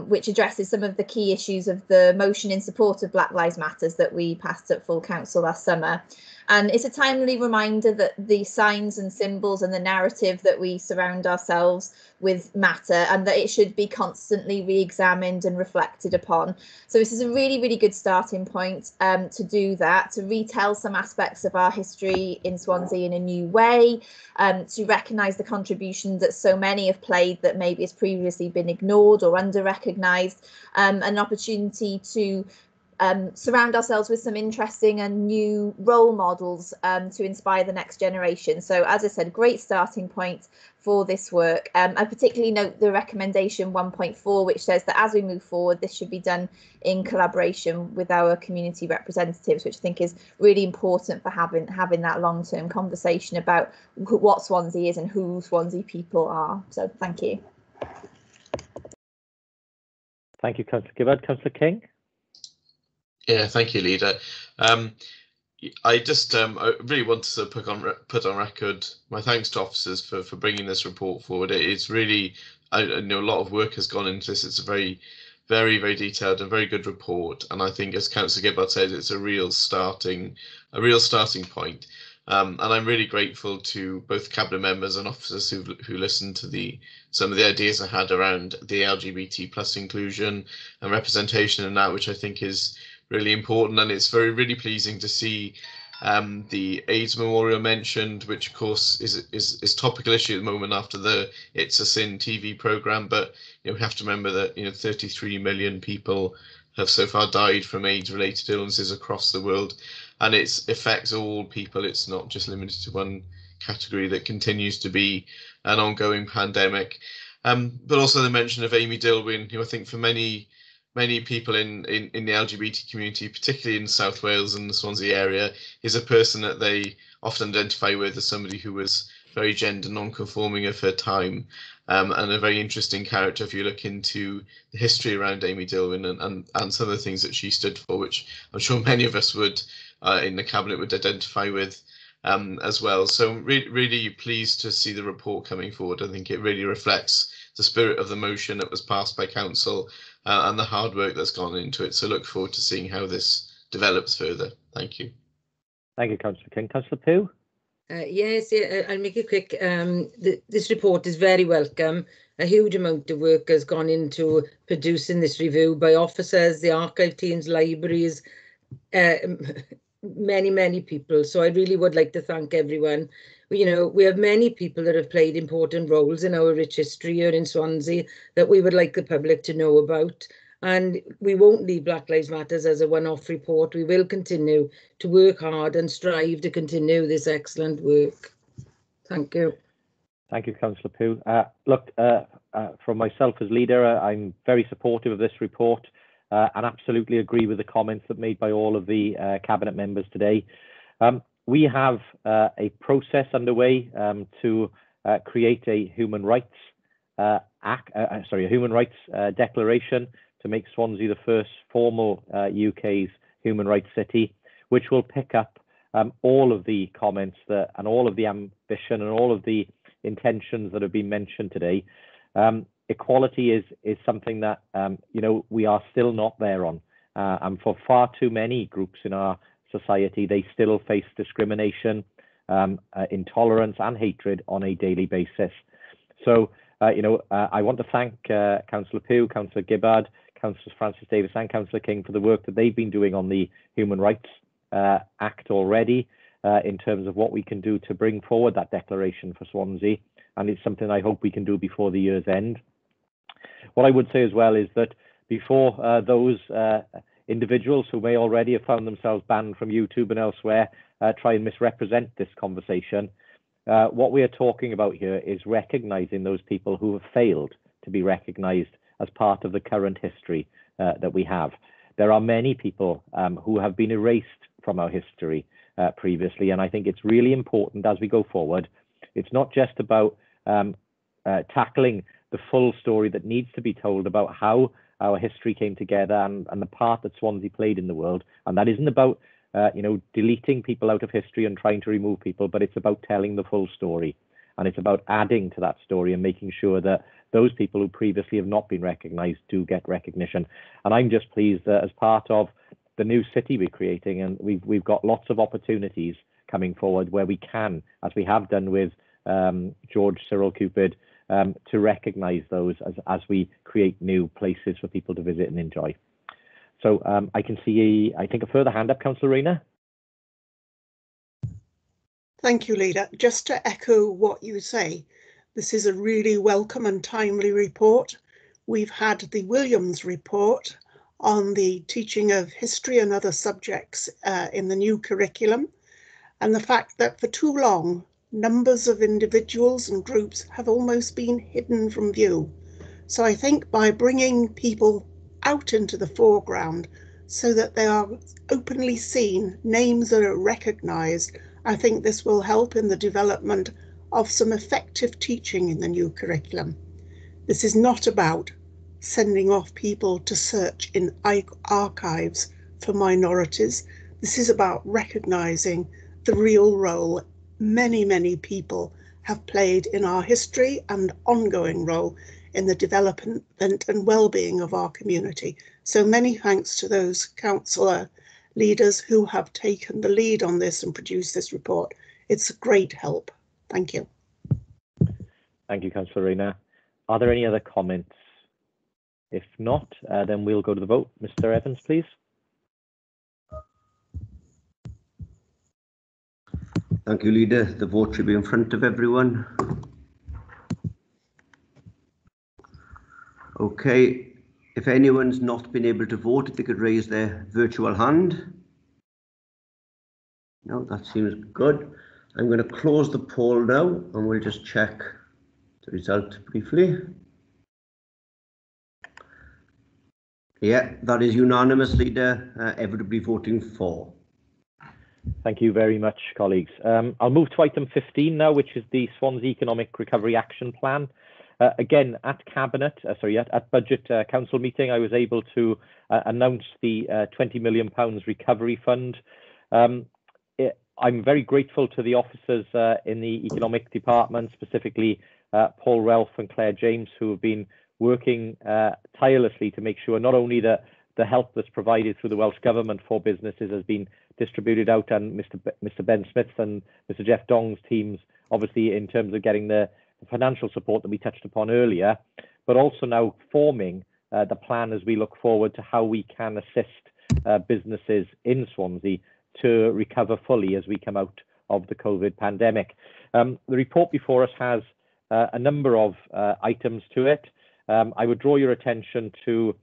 which addresses some of the key issues of the motion in support of Black Lives Matters that we passed at full council last summer. And it's a timely reminder that the signs and symbols and the narrative that we surround ourselves with matter, and that it should be constantly re-examined and reflected upon. So this is a really, really good starting point to do that, to retell some aspects of our history in Swansea in a new way, to recognise the contribution that so many have played that maybe has previously been ignored or under-recognised, an opportunity to surround ourselves with some interesting and new role models to inspire the next generation. So, as I said, great starting point for this work. I particularly note the recommendation 1.4, which says that as we move forward, this should be done in collaboration with our community representatives, which I think is really important for having that long-term conversation about what Swansea is and who Swansea people are. So, thank you. Thank you, Councillor Gibbard. Councillor King. Yeah, thank you, Leader. I just I really want to put on record my thanks to officers for bringing this report forward. It's really, I know a lot of work has gone into this. It's a very, very detailed and very good report, and I think, as Councillor Gibbard said, it's a real starting point. And I'm really grateful to both cabinet members and officers who listened to some of the ideas I had around the LGBT plus inclusion and representation and that, which I think is really important. And it's really pleasing to see The AIDS Memorial mentioned, which of course is topical issue at the moment after the It's a Sin TV programme. But we have to remember that 33 million people have so far died from AIDS-related illnesses across the world, and it affects all people. It's not just limited to one category. That continues to be an ongoing pandemic. But also the mention of Amy Dillwyn, who I think for many people in the LGBT community, particularly in South Wales and the Swansea area, is a person that they often identify with as somebody who was very gender non-conforming of her time, and a very interesting character if you look into the history around Amy Dillwyn and some of the things that she stood for, which I'm sure many of us would in the Cabinet would identify with as well. So really pleased to see the report coming forward. I think it really reflects the spirit of the motion that was passed by Council and the hard work that's gone into it. So look forward to seeing how this develops further. Thank you. Thank you, Councillor King. Councillor Pugh? Yes, I'll make it quick. This report is very welcome. A huge amount of work has gone into producing this review by officers, the archive teams, libraries, many people. So I really would like to thank everyone. We have many people that have played important roles in our rich history here in Swansea that we would like the public to know about. And we won't leave Black Lives Matter as a one-off report. We will continue to work hard and strive to continue this excellent work. Thank you. Thank you, Councillor Pugh. Look, from myself as leader, I'm very supportive of this report and absolutely agree with the comments that made by all of the Cabinet members today. We have a process underway to create a human rights declaration to make Swansea the first formal UK's human rights city, which will pick up all of the comments and all of the ambition and all of the intentions that have been mentioned today. Equality is something that we are still not there on, and for far too many groups in our society, they still face discrimination, intolerance and hatred on a daily basis. So I want to thank Councillor Pugh, Councillor Gibbard, Councillor Francis Davis and Councillor King for the work that they've been doing on the Human Rights Act already in terms of what we can do to bring forward that declaration for Swansea, and it's something I hope we can do before the year's end. What I would say as well is that before those individuals who may already have found themselves banned from YouTube and elsewhere try and misrepresent this conversation, what we are talking about here is recognising those people who have failed to be recognised as part of the current history that we have. There are many people who have been erased from our history previously, and I think it's really important as we go forward. It's not just about tackling the full story that needs to be told about how our history came together and the part that Swansea played in the world, and that isn't about deleting people out of history and trying to remove people, but it's about telling the full story, and it's about adding to that story and making sure that those people who previously have not been recognised do get recognition. And I'm just pleased that as part of the new city we're creating, and we've got lots of opportunities coming forward where we can, as we have done with George Cyril Cupid, to recognise those as we create new places for people to visit and enjoy. So I can see, I think, a further hand up, Councillor Rayner. Thank you, Leader. Just to echo what you say, this is a really welcome and timely report. We've had the Williams report on the teaching of history and other subjects in the new curriculum, and the fact that for too long, numbers of individuals and groups have almost been hidden from view. So I think by bringing people out into the foreground so that they are openly seen, names are recognised, I think this will help in the development of some effective teaching in the new curriculum. This is not about sending off people to search in archives for minorities. This is about recognising the real role many people have played in our history and ongoing role in the development and well-being of our community. So many thanks to those councillor leaders who have taken the lead on this and produced this report. It's a great help. Thank you. Thank you, Councillor Rayner. Are there any other comments? If not, then we'll go to the vote. Mr. Evans, please. Thank you, Leader. The vote should be in front of everyone. Okay, if anyone's not been able to vote, if they could raise their virtual hand. No, that seems good. I'm going to close the poll now and we'll just check the result briefly. Yeah, that is unanimous, Leader. Everybody voting for. Thank you very much, colleagues. I'll move to item 15 now, which is the Swansea Economic Recovery Action Plan. Again, at Budget Council meeting, I was able to announce the £20 million Recovery Fund. I'm very grateful to the officers in the Economic Department, specifically Paul Relf and Claire James, who have been working tirelessly to make sure not only that the help that's provided through the Welsh Government for businesses has been distributed out, and Mr. Ben Smith's and Mr. Jeff Dong's teams, obviously in terms of getting the financial support that we touched upon earlier, but also now forming the plan as we look forward to how we can assist businesses in Swansea to recover fully as we come out of the COVID pandemic. The report before us has a number of items to it. I would draw your attention to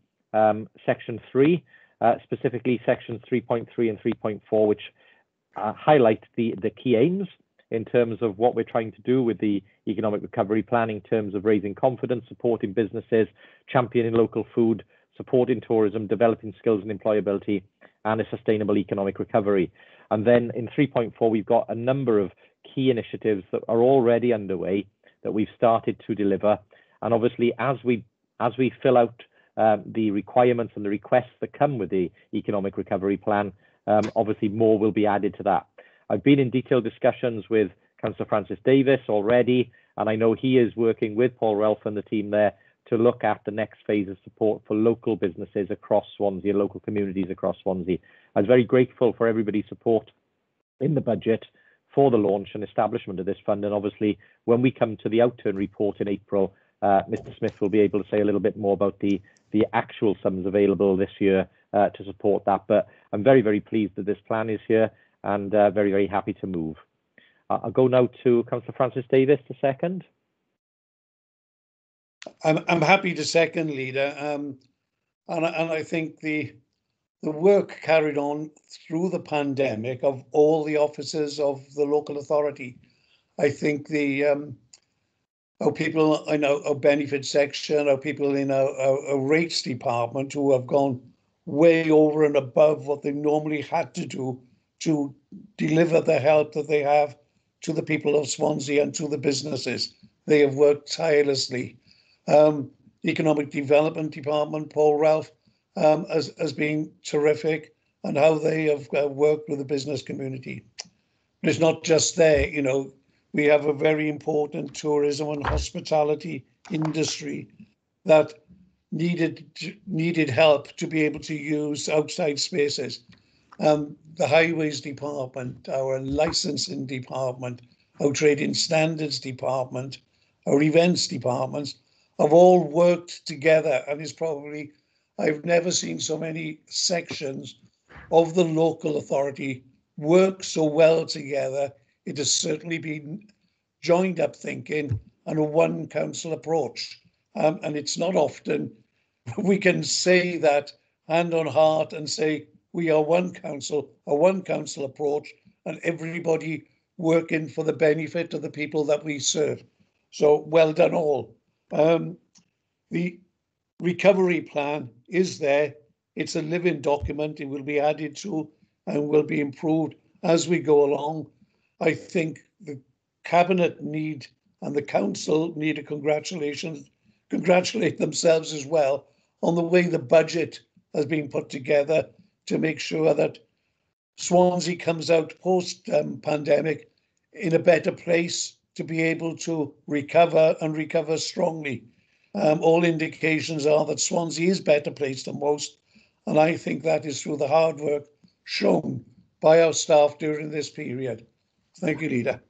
section 3, specifically sections 3.3 and 3.4, which highlight the key aims in terms of what we're trying to do with the economic recovery plan in terms of raising confidence, supporting businesses, championing local food, supporting tourism, developing skills and employability, and a sustainable economic recovery. And then in 3.4, we've got a number of key initiatives that are already underway that we've started to deliver. And obviously, as we fill out the requirements and the requests that come with the economic recovery plan, obviously more will be added to that. I've been in detailed discussions with Councillor Francis Davis already, and I know he is working with Paul Relf and the team there to look at the next phase of support for local businesses across Swansea, local communities across Swansea. I was very grateful for everybody's support in the budget for the launch and establishment of this fund. And obviously, when we come to the outturn report in April, Mr. Smith will be able to say a little bit more about the actual sums available this year to support that. But I'm very, very pleased that this plan is here and very, very happy to move. I'll go now to Councillor Francis Davis to second. I'm happy to second, Leader. And I think the work carried on through the pandemic of all the officers of the local authority. I think our people in our benefit section, our people in our rates department who have gone way over and above what they normally had to do to deliver the help that they have to the people of Swansea and to the businesses. They have worked tirelessly. Economic Development Department, Paul Relf, has been terrific, and how they have worked with the business community. But it's not just there, you know, we have a very important tourism and hospitality industry that needed help to be able to use outside spaces. The Highways Department, our licensing department, our Trading Standards Department, our events departments have all worked together, and it's probably, I've never seen so many sections of the local authority work so well together. It has certainly been joined up thinking and a one council approach. And it's not often we can say that hand on heart and say we are one council, a one council approach, and everybody working for the benefit of the people that we serve. So well done all. The recovery plan is there. It's a living document. It will be added to and will be improved as we go along. I think the Cabinet need and the Council need to congratulate themselves as well on the way the budget has been put together to make sure that Swansea comes out post-pandemic in a better place to be able to recover and recover strongly. All indications are that Swansea is better placed than most, and I think that is through the hard work shown by our staff during this period. Thank you, Leader.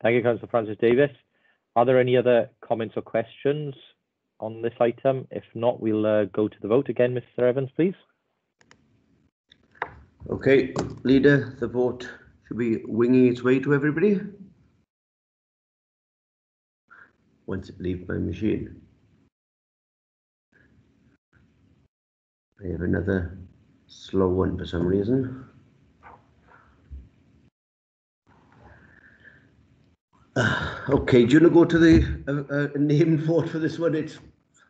Thank you, Councillor Francis Davis. Are there any other comments or questions on this item? If not, we'll go to the vote again. Mr. Evans, please. Okay, Leader, the vote should should be winging its way to everybody once it leaves my machine. I have another slow one for some reason. Okay, do you want to go to the name vote for this one? It's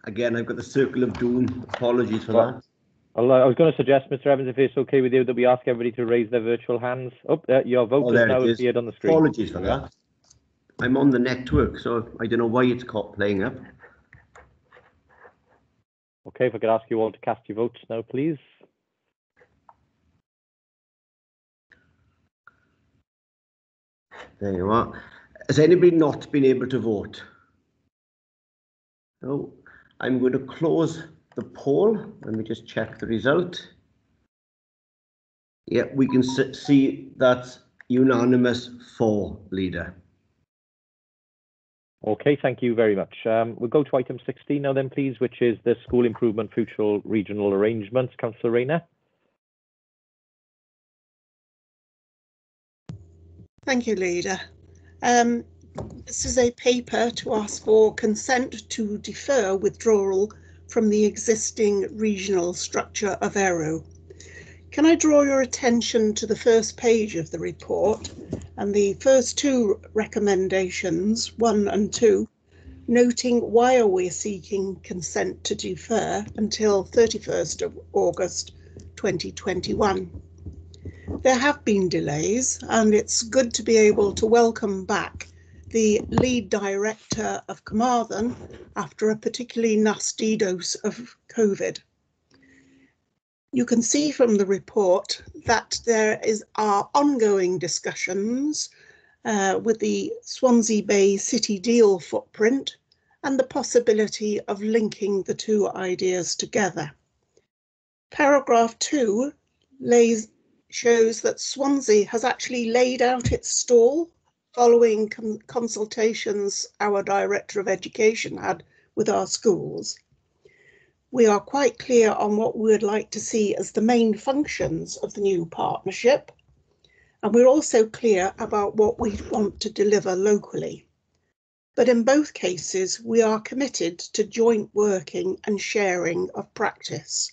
again, I've got the circle of doom. Apologies for that. I was going to suggest, Mr. Evans, if it's okay with you, that we ask everybody to raise their virtual hands. Oh, your vote has now appeared on the screen. Apologies for that. I'm on the network, so I don't know why it's playing up. Okay, if I could ask you all to cast your votes now, please. There you are. Has anybody not been able to vote? No. I'm going to close the poll. Let me just check the result. Yeah, we can see that's unanimous for leader. Okay, thank you very much. We'll go to item 16 now then, please, which is the school improvement future regional arrangements. Councillor Rayner. Thank you, Leader. This is a paper to ask for consent to defer withdrawal from the existing regional structure of Errow. Can I draw your attention to the first page of the report and the first two recommendations, 1 and 2, noting why are we seeking consent to defer until 31st of August 2021. There have been delays, and it's good to be able to welcome back the lead director of Carmarthen after a particularly nasty dose of COVID. You can see from the report that there are ongoing discussions with the Swansea Bay City Deal footprint and the possibility of linking the two ideas together. Paragraph 2 shows that Swansea has actually laid out its stall following consultations our Director of Education had with our schools. We are quite clear on what we would like to see as the main functions of the new partnership, and we're also clear about what we want to deliver locally. But in both cases, we are committed to joint working and sharing of practice.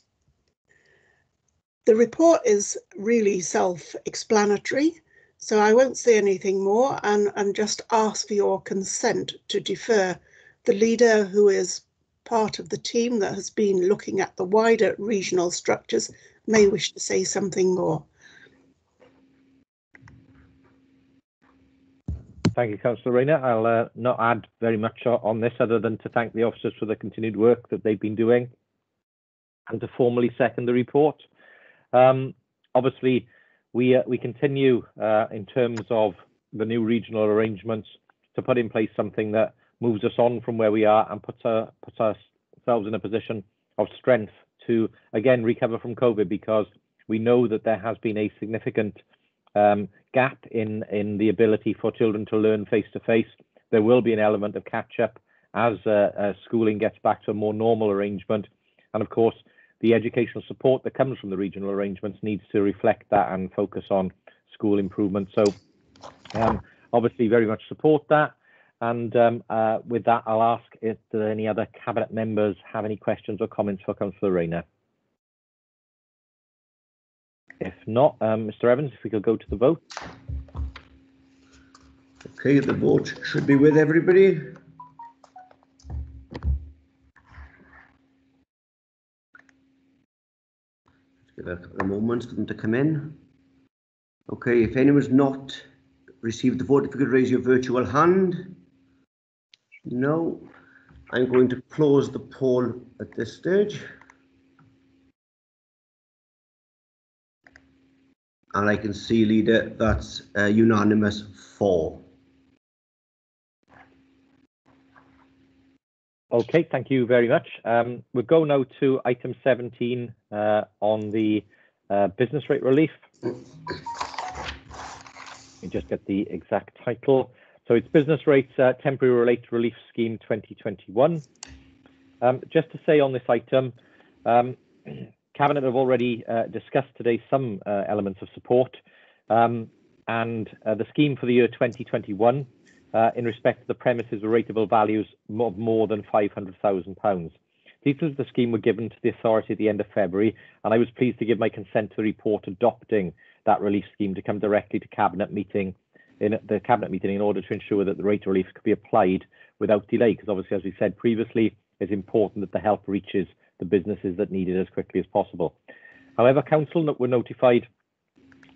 The report is really self-explanatory, so I won't say anything more and just ask for your consent to defer. The leader, who is part of the team that has been looking at the wider regional structures, may wish to say something more. Thank you, Councillor Rayner. I'll not add very much on this other than to thank the officers for the continued work that they've been doing and to formally second the report. Obviously, we continue in terms of the new regional arrangements to put in place something that moves us on from where we are and puts ourselves in a position of strength to again recover from COVID, because we know that there has been a significant gap in the ability for children to learn face to face. There will be an element of catch up as schooling gets back to a more normal arrangement, and of course the educational support that comes from the regional arrangements needs to reflect that and focus on school improvement. So obviously very much support that. And with that, I'll ask if there are any other Cabinet members have any questions or comments for Councillor Rayner. If not, Mr. Evans, if we could go to the vote. Okay, the vote should be with everybody. Give a couple of moments for them to come in. Okay, if anyone's not received the vote, if you could raise your virtual hand. No. I'm going to close the poll at this stage. And I can see, Leader, that's unanimous for. Okay, thank you very much. We'll go now to item 17 on the business rate relief. Let me just get the exact title. So it's Business Rates Temporary Rate Relief Scheme 2021. Just to say on this item, Cabinet have already discussed today some elements of support. and the scheme for the year 2021 in respect to the premises with rateable values of more than £500,000. Details of the scheme were given to the authority at the end of February, and I was pleased to give my consent to the report adopting that relief scheme to come directly to Cabinet meeting in order to ensure that the rate relief could be applied without delay, because obviously, as we said previously, it's important that the help reaches the businesses that need it as quickly as possible. However, Council were notified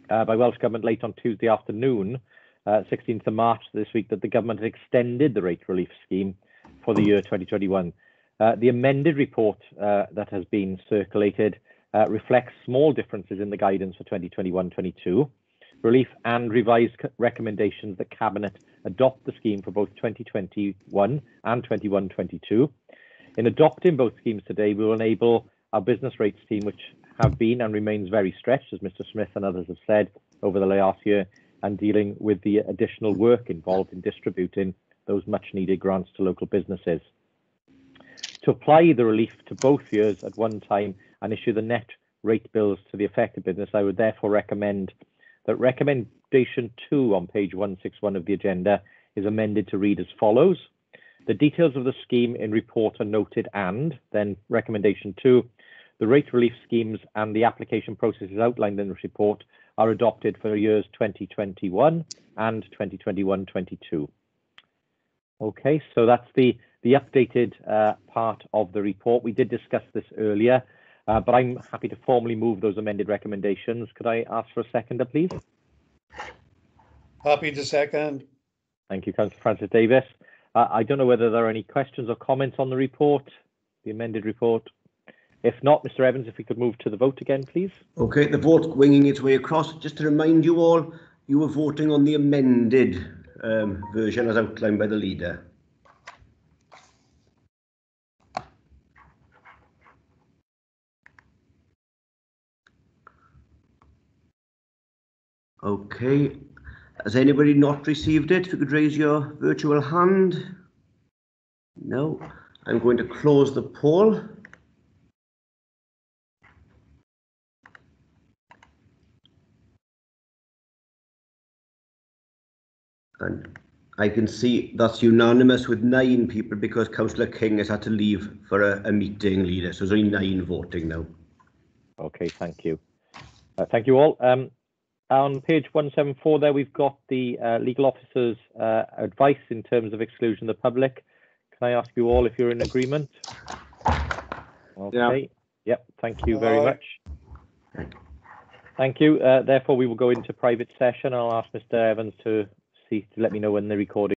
by Welsh Government late on Tuesday afternoon, 16th of March this week, that the Government had extended the rate relief scheme for the year 2021. The amended report that has been circulated reflects small differences in the guidance for 2021-22 relief and revised recommendations that Cabinet adopt the scheme for both 2021 and 21-22. In adopting both schemes today, we will enable our business rates team, which have been and remains very stretched, as Mr. Smith and others have said, over the last year, and dealing with the additional work involved in distributing those much needed grants to local businesses. To apply the relief to both years at one time and issue the net rate bills to the affected business, I would therefore recommend that recommendation 2 on page 161 of the agenda is amended to read as follows. The details of the scheme in report are noted, and then recommendation 2, the rate relief schemes and the application processes outlined in the report are adopted for years 2021 and 2021-22. Okay, so that's the updated part of the report. We did discuss this earlier, but I'm happy to formally move those amended recommendations. Could I ask for a seconder, please? Happy to second. Thank you, Councillor Francis Davis. I don't know whether there are any questions or comments on the report, the amended report. If not, Mr. Evans, if we could move to the vote again, please. Okay, the vote's winging its way across. Just to remind you all, you were voting on the amended version as outlined by the leader. Okay, has anybody not received it? If you could raise your virtual hand. No, I'm going to close the poll. And I can see that's unanimous with 9 people because Councillor King has had to leave for a meeting, leader. So there's only 9 voting now. Okay, thank you. Thank you all. On page 174 there, we've got the legal officer's advice in terms of exclusion of the public. Can I ask you all if you're in agreement? Okay. Yep, thank you very much. Thank you. Therefore, we will go into private session. I'll ask Mr. Evans to let me know when the recording